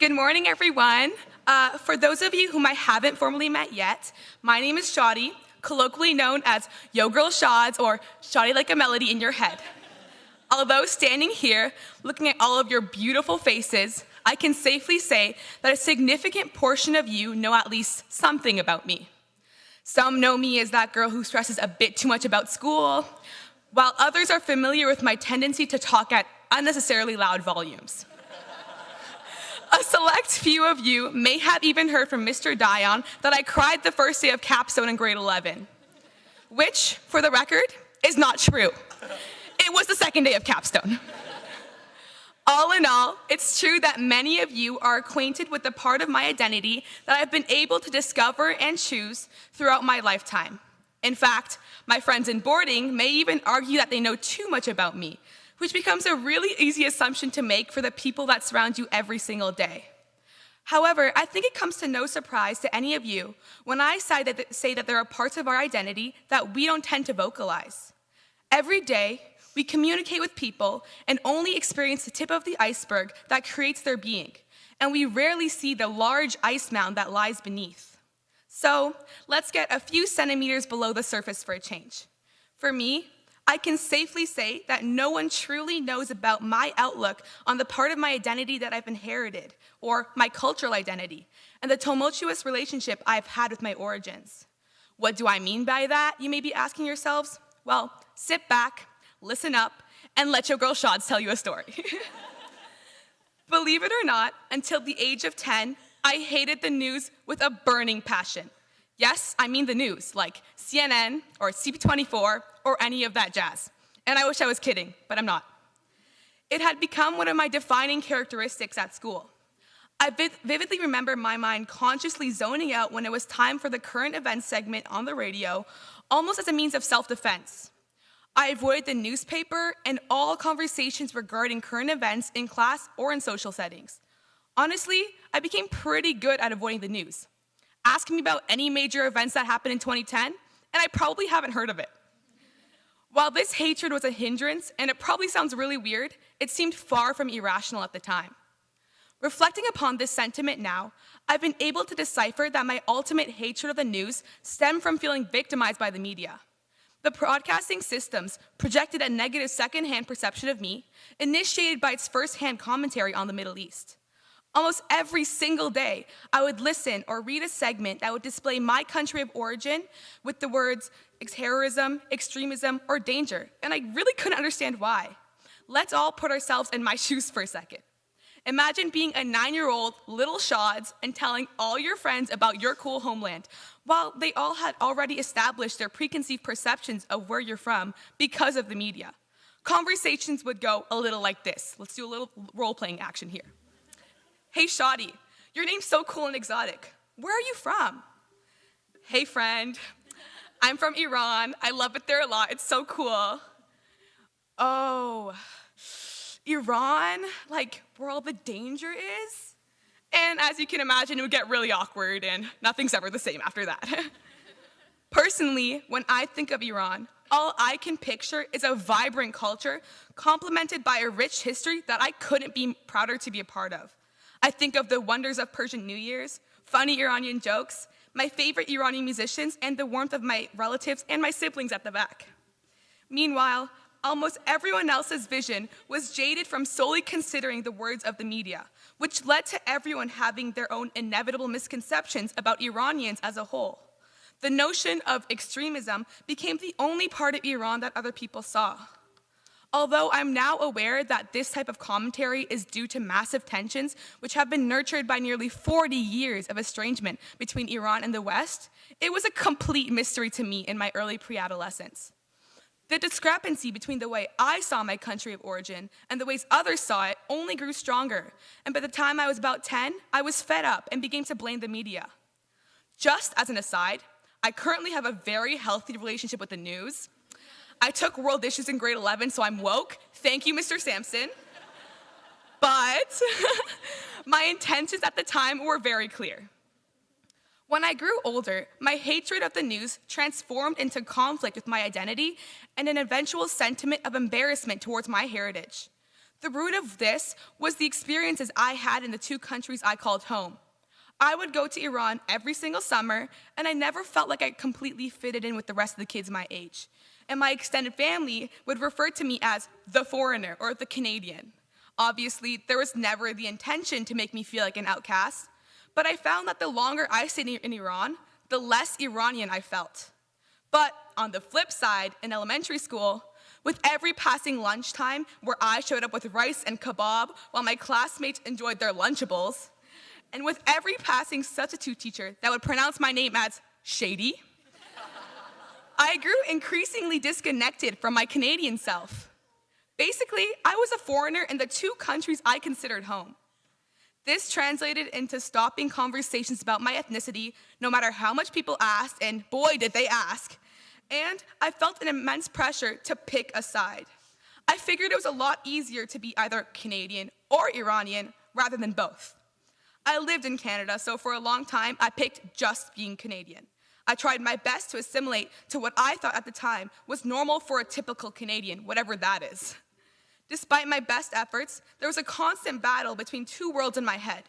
Good morning, everyone. For those of you whom I haven't formally met yet, my name is Shadi, colloquially known as Yo Girl Shads or Shadi like a melody in your head. Although standing here, looking at all of your beautiful faces, I can safely say that a significant portion of you know at least something about me. Some know me as that girl who stresses a bit too much about school, while others are familiar with my tendency to talk at unnecessarily loud volumes. A select few of you may have even heard from Mr. Dion that I cried the first day of capstone in grade 11, which, for the record, is not true. It was the second day of capstone. All in all, it's true that many of you are acquainted with the part of my identity that I've been able to discover and choose throughout my lifetime. In fact, my friends in boarding may even argue that they know too much about me, which becomes a really easy assumption to make for the people that surround you every single day. However, I think it comes to no surprise to any of you when I say that there are parts of our identity that we don't tend to vocalize. Every day, we communicate with people and only experience the tip of the iceberg that creates their being, and we rarely see the large ice mound that lies beneath. So, let's get a few centimeters below the surface for a change. For me, I can safely say that no one truly knows about my outlook on the part of my identity that I've inherited, or my cultural identity, and the tumultuous relationship I've had with my origins. What do I mean by that, you may be asking yourselves? Well, sit back, listen up, and let your girl Shads tell you a story. Believe it or not, until the age of 10, I hated the news with a burning passion. Yes, I mean the news, like CNN or CP24 or any of that jazz. And I wish I was kidding, but I'm not. It had become one of my defining characteristics at school. I vividly remember my mind consciously zoning out when it was time for the current events segment on the radio, almost as a means of self-defense. I avoided the newspaper and all conversations regarding current events in class or in social settings. Honestly, I became pretty good at avoiding the news. Ask me about any major events that happened in 2010, and I probably haven't heard of it. While this hatred was a hindrance, and it probably sounds really weird, it seemed far from irrational at the time. Reflecting upon this sentiment now, I've been able to decipher that my ultimate hatred of the news stemmed from feeling victimized by the media. The broadcasting systems projected a negative second-hand perception of me, initiated by its first-hand commentary on the Middle East. Almost every single day, I would listen or read a segment that would display my country of origin with the words terrorism, extremism, or danger, and I really couldn't understand why. Let's all put ourselves in my shoes for a second. Imagine being a 9-year-old little Shads and telling all your friends about your cool homeland, while they all had already established their preconceived perceptions of where you're from because of the media. Conversations would go a little like this. Let's do a little role-playing action here. Hey, Shadi, your name's so cool and exotic. Where are you from? Hey, friend, I'm from Iran. I love it there a lot. It's so cool. Oh, Iran? Like, where all the danger is? And as you can imagine, it would get really awkward, and nothing's ever the same after that. Personally, when I think of Iran, all I can picture is a vibrant culture complemented by a rich history that I couldn't be prouder to be a part of. I think of the wonders of Persian New Year's, funny Iranian jokes, my favorite Iranian musicians, and the warmth of my relatives and my siblings at the back. Meanwhile, almost everyone else's vision was jaded from solely considering the words of the media, which led to everyone having their own inevitable misconceptions about Iranians as a whole. The notion of extremism became the only part of Iran that other people saw. Although I'm now aware that this type of commentary is due to massive tensions which have been nurtured by nearly 40 years of estrangement between Iran and the West, it was a complete mystery to me in my early pre-adolescence. The discrepancy between the way I saw my country of origin and the ways others saw it only grew stronger, and by the time I was about 10, I was fed up and began to blame the media. Just as an aside, I currently have a very healthy relationship with the news. I took world issues in grade 11, so I'm woke. Thank you, Mr. Sampson. But my intentions at the time were very clear. When I grew older, my hatred of the news transformed into conflict with my identity and an eventual sentiment of embarrassment towards my heritage. The root of this was the experiences I had in the two countries I called home. I would go to Iran every single summer, and I never felt like I completely fitted in with the rest of the kids my age. And my extended family would refer to me as the foreigner or the Canadian. Obviously, there was never the intention to make me feel like an outcast, but I found that the longer I stayed in Iran, the less Iranian I felt. But on the flip side, in elementary school, with every passing lunchtime where I showed up with rice and kebab while my classmates enjoyed their Lunchables, and with every passing substitute teacher that would pronounce my name as Shadi, I grew increasingly disconnected from my Canadian self. Basically, I was a foreigner in the two countries I considered home. This translated into stopping conversations about my ethnicity, no matter how much people asked, and boy, did they ask. And I felt an immense pressure to pick a side. I figured it was a lot easier to be either Canadian or Iranian rather than both. I lived in Canada, so for a long time, I picked just being Canadian. I tried my best to assimilate to what I thought at the time was normal for a typical Canadian, whatever that is. Despite my best efforts, there was a constant battle between two worlds in my head.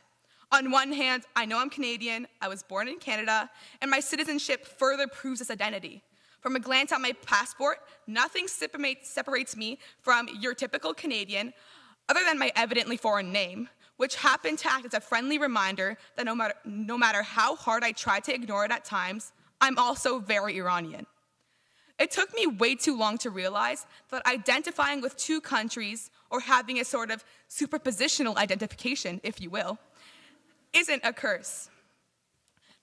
On one hand, I know I'm Canadian, I was born in Canada, and my citizenship further proves this identity. From a glance at my passport, nothing separates me from your typical Canadian, other than my evidently foreign name, which happened to act as a friendly reminder that no matter how hard I tried to ignore it at times, I'm also very Iranian. It took me way too long to realize that identifying with two countries, or having a sort of superpositional identification, if you will, isn't a curse.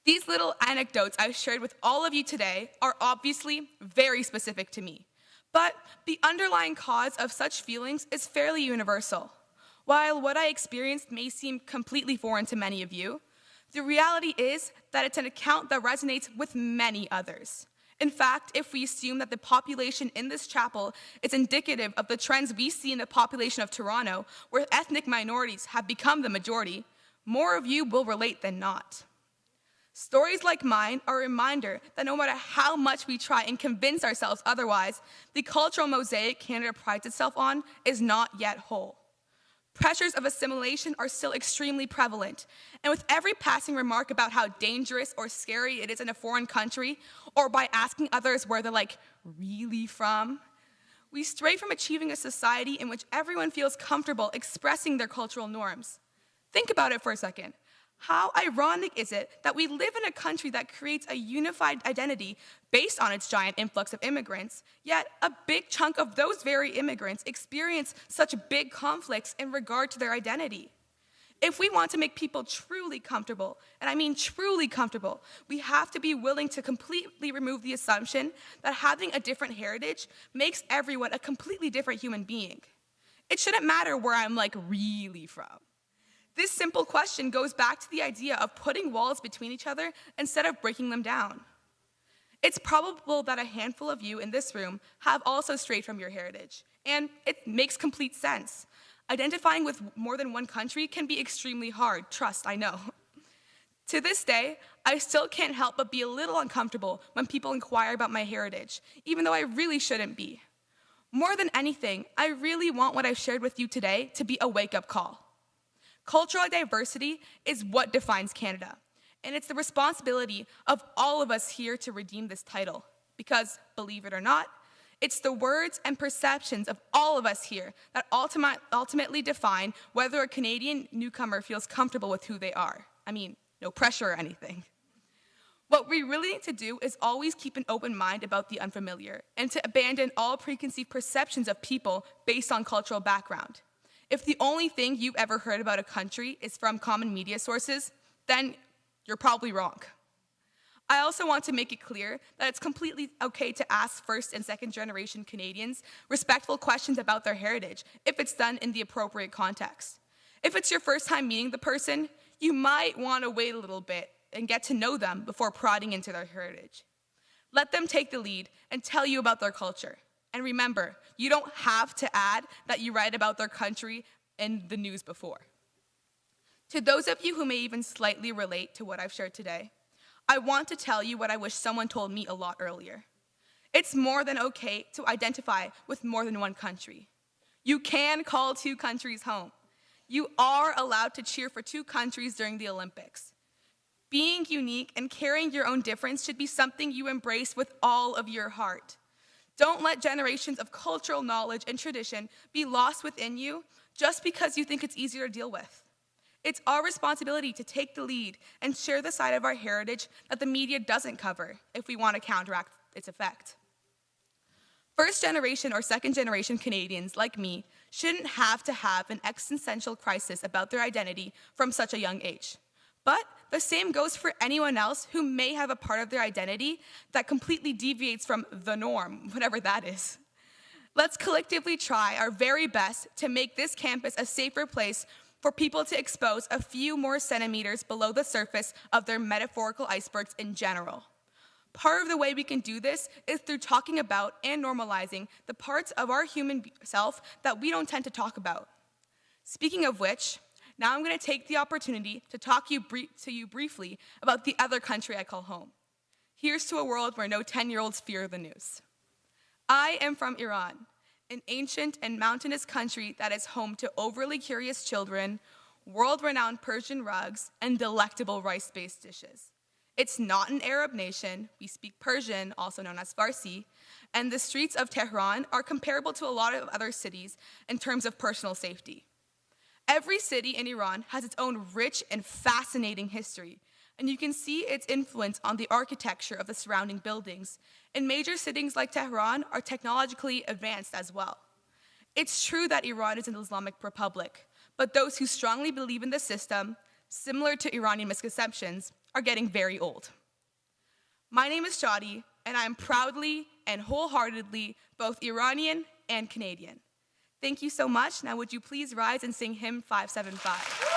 These little anecdotes I've shared with all of you today are obviously very specific to me, but the underlying cause of such feelings is fairly universal. While what I experienced may seem completely foreign to many of you, the reality is that it's an account that resonates with many others. In fact, if we assume that the population in this chapel is indicative of the trends we see in the population of Toronto, where ethnic minorities have become the majority, more of you will relate than not. Stories like mine are a reminder that no matter how much we try and convince ourselves otherwise, the cultural mosaic Canada prides itself on is not yet whole. Pressures of assimilation are still extremely prevalent, and with every passing remark about how dangerous or scary it is in a foreign country, or by asking others where they're really from, we stray from achieving a society in which everyone feels comfortable expressing their cultural norms. Think about it for a second. How ironic is it that we live in a country that creates a unified identity based on its giant influx of immigrants, yet a big chunk of those very immigrants experience such big conflicts in regard to their identity? If we want to make people truly comfortable, and I mean truly comfortable, we have to be willing to completely remove the assumption that having a different heritage makes everyone a completely different human being. It shouldn't matter where I'm really from. This simple question goes back to the idea of putting walls between each other instead of breaking them down. It's probable that a handful of you in this room have also strayed from your heritage, and it makes complete sense. Identifying with more than one country can be extremely hard, trust, I know. To this day, I still can't help but be a little uncomfortable when people inquire about my heritage, even though I really shouldn't be. More than anything, I really want what I've shared with you today to be a wake-up call. Cultural diversity is what defines Canada, and it's the responsibility of all of us here to redeem this title, because, believe it or not, it's the words and perceptions of all of us here that ultimately define whether a Canadian newcomer feels comfortable with who they are. I mean, no pressure or anything. What we really need to do is always keep an open mind about the unfamiliar, and to abandon all preconceived perceptions of people based on cultural background. If the only thing you've ever heard about a country is from common media sources, then you're probably wrong. I also want to make it clear that it's completely okay to ask first and second generation Canadians respectful questions about their heritage if it's done in the appropriate context. If it's your first time meeting the person, you might want to wait a little bit and get to know them before prodding into their heritage. Let them take the lead and tell you about their culture. And remember, you don't have to add that you read about their country in the news before. To those of you who may even slightly relate to what I've shared today, I want to tell you what I wish someone told me a lot earlier. It's more than okay to identify with more than one country. You can call two countries home. You are allowed to cheer for two countries during the Olympics. Being unique and carrying your own difference should be something you embrace with all of your heart. Don't let generations of cultural knowledge and tradition be lost within you just because you think it's easier to deal with. It's our responsibility to take the lead and share the side of our heritage that the media doesn't cover if we want to counteract its effect. First generation or second generation Canadians like me shouldn't have to have an existential crisis about their identity from such a young age. But the same goes for anyone else who may have a part of their identity that completely deviates from the norm, whatever that is. Let's collectively try our very best to make this campus a safer place for people to expose a few more centimeters below the surface of their metaphorical icebergs in general. Part of the way we can do this is through talking about and normalizing the parts of our human self that we don't tend to talk about. Speaking of which, now I'm going to take the opportunity to talk to you briefly about the other country I call home. Here's to a world where no 10-year-olds fear the news. I am from Iran, an ancient and mountainous country that is home to overly curious children, world-renowned Persian rugs, and delectable rice-based dishes. It's not an Arab nation. We speak Persian, also known as Farsi, and the streets of Tehran are comparable to a lot of other cities in terms of personal safety. Every city in Iran has its own rich and fascinating history, and you can see its influence on the architecture of the surrounding buildings. And major cities like Tehran are technologically advanced as well. It's true that Iran is an Islamic republic, but those who strongly believe in the system, similar to Iranian misconceptions, are getting very old. My name is Shadi, and I am proudly and wholeheartedly both Iranian and Canadian. Thank you so much. Now would you please rise and sing hymn 575.